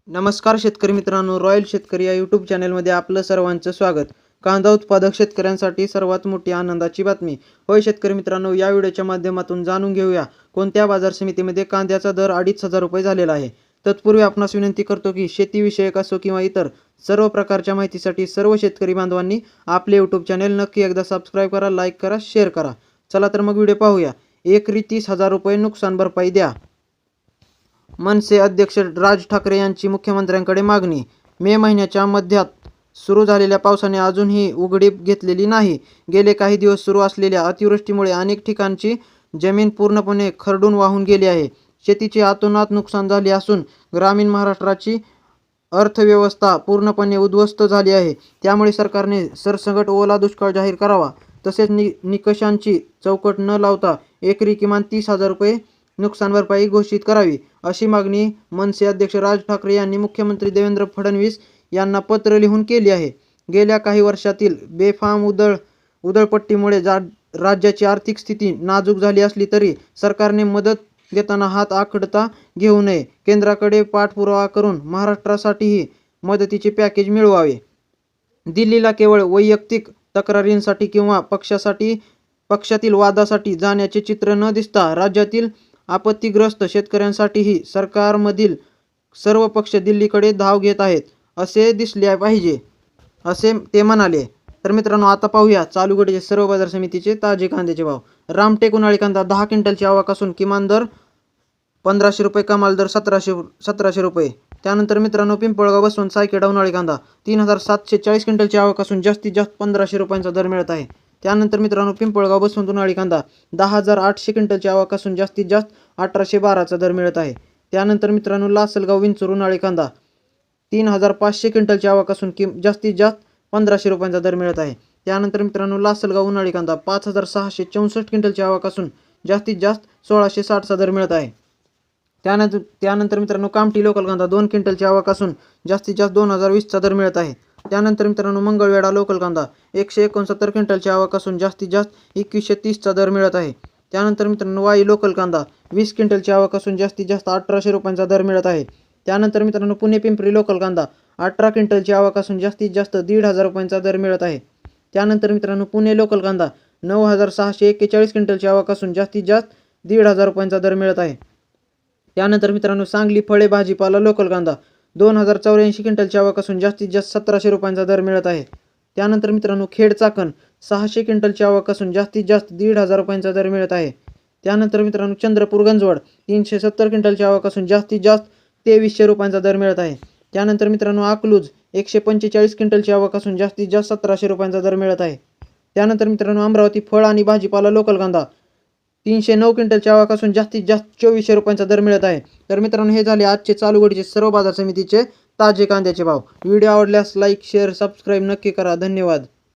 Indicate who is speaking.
Speaker 1: नमस्कार शेतकरी मित्रांनो, रॉयल शेतकरी या यूट्यूब चॅनलमध्ये आपलं सर्वांचं स्वागत. कांदा उत्पादक शेतकऱ्यांसाठी सर्वात मोठी आनंदाची बातमी. होय शेतकरी मित्रांनो, या व्हिडिओच्या माध्यमातून जाणून घेऊया कोणत्या बाजार समितीमध्ये कांद्याचा दर 2,500 रुपये झालेला आहे. तत्पूर्वी आपणास विनंती करतो की शेतीविषयक असो किंवा इतर सर्व प्रकारच्या माहितीसाठी सर्व शेतकरी बांधवांनी आपले यूट्यूब चॅनल नक्की एकदा सबस्क्राईब करा, लाईक करा, शेअर करा. चला तर मग व्हिडिओ पाहूया. एकरी 30,000 रुपये नुकसान भरपाई द्या. मनसे अध्यक्ष राज ठाकरे यांची मुख्यमंत्र्यांकडे मागणी. मे महिन्याच्या मध्यात सुरू झालेल्या पावसाने अजूनही उघडीप घेतलेली नाही. गेले काही दिवस सुरू असलेल्या अतिवृष्टीमुळे अनेक ठिकाणची जमीन पूर्णपणे खरडून वाहून गेली आहे. शेतीचे अतोनात नुकसान झाले असून ग्रामीण महाराष्ट्राची अर्थव्यवस्था पूर्णपणे उद्ध्वस्त झाली आहे. त्यामुळे सरकारने सरसकट ओला दुष्काळ जाहीर करावा. तसेच निकषांची चौकट न लावता एकरी किमान 30,000 रुपये नुकसान भरपाई घोषित करावी, अशी मागणी मनसे अध्यक्ष राज ठाकरे यांनी मुख्यमंत्री देवेंद्र फडणवीस यांना पत्र लिहून केली आहे. गेल्या काही वर्षातील बेफाम उधळपट्टीमुळे राज्याची आर्थिक स्थिती नाजूक झाली असली तरी सरकारने मदत देताना हात आखडता घेऊ नये. केंद्राकडे पाठपुरावा करून महाराष्ट्रासाठीही मदतीचे पॅकेज मिळवावे. दिल्लीला केवळ वैयक्तिक तक्रारींसाठी किंवा पक्षातील वादासाठी जाण्याचे चित्र न दिसता राज्यातील आपत्तीग्रस्त शेतकऱ्यांसाठीही सरकारमधील सर्व पक्ष दिल्लीकडे धाव घेत आहेत असे दिसले पाहिजे, असे ते म्हणाले. तर मित्रांनो, आता पाहूया चालू घडीचे सर्व बाजार समितीचे ताजे कांद्याचे भाव. रामटेक उन्हाळी कांदा 10 क्विंटलची आवक असून किमान दर 1,500 रुपये, कमाल दर 1,700 रुपये. त्यानंतर मित्रांनो, पिंपळगाव बसवंत सायखेडा उन्हाळी कांदा 3,740 क्विंटलची आवक असून जास्तीत जास्त 1,500 रुपयांचा दर मिळत आहे. त्यानंतर मित्रांनो, पिंपळगाव बसवंत उन्हाळी कांदा 10,800 क्विंटलची आवक असून जास्तीत जास्त 1,812चा दर मिळत आहे. त्यानंतर मित्रांनो, लासलगाव विंचूर उन्हाळी कांदा 3,500 क्विंटलची आवक असून जास्तीत जास्त 1,500 रुपयांचा दर मिळत आहे. त्यानंतर मित्रांनो, लासलगाव उन्हाळी कांदा 5,664 क्विंटलची आवक असून जास्तीत जास्त 1,660चा दर मिळत आहे. त्यानंतर मित्रांनो, कामठी लोकल कांदा 2 क्विंटलची आवक असून जास्तीत जास्त 2,020चा दर मिळत आहे. त्यानंतर मित्रांनो, मंगळवेढा लोकल कांदा 169 क्विंटलची आवक असून जास्तीत जास्त 2,130चा दर मिळत आहे. त्यानंतर मित्रांनो, वाई लोकल कांदा 20 क्विंटलची आवक असून जास्तीत जास्त 1,800 रुपयांचा दर मिळत आहे. त्यानंतर मित्रांनो, पुणे पिंपरी लोकल कांदा 18 क्विंटलची आवक असून जास्तीत जास्त 1,500 रुपयांचा दर मिळत आहे. त्यानंतर मित्रांनो, पुणे लोकल कांदा 9,641 क्विंटलची आवक असून जास्तीत जास्त 1,500 रुपयांचा दर मिळत आहे. त्यानंतर मित्रांनो, सांगली फळे भाजीपाला लोकल कांदा 2,084 क्विंटलची आवक असून जास्तीत जास्त 1,700 रुपयांचा दर मिळत आहे. त्यानंतर मित्रांनो, खेड चाकण 600 क्विंटलची आवक असून जास्तीत जास्त 1,500 रुपयांचा दर मिळत आहे. त्यानंतर मित्रांनो, चंद्रपूर गंजवड 370 क्विंटलची आवक असून जास्तीत जास्त 2,300 रुपयांचा दर मिळत आहे. त्यानंतर मित्रांनो, अकलूज 145 क्विंटलची आवक असून जास्तीत जास्त 1,700 रुपयांचा दर मिळत आहे. त्यानंतर मित्रांनो, अमरावती फळ आणि भाजीपाला लोकल कांदा 309 क्विंटलची आवक असून जास्तीत जास्त 2,400 रुपयांचा दर मिळत आहे. तर मित्रांनो, हे झाले आजचे चालू घडीचे सर्व बाजार समितीचे ताजे कांद्याचे भाव. व्हिडिओ आवडल्यास लाईक, शेअर, सबस्क्राईब नक्की करा. धन्यवाद.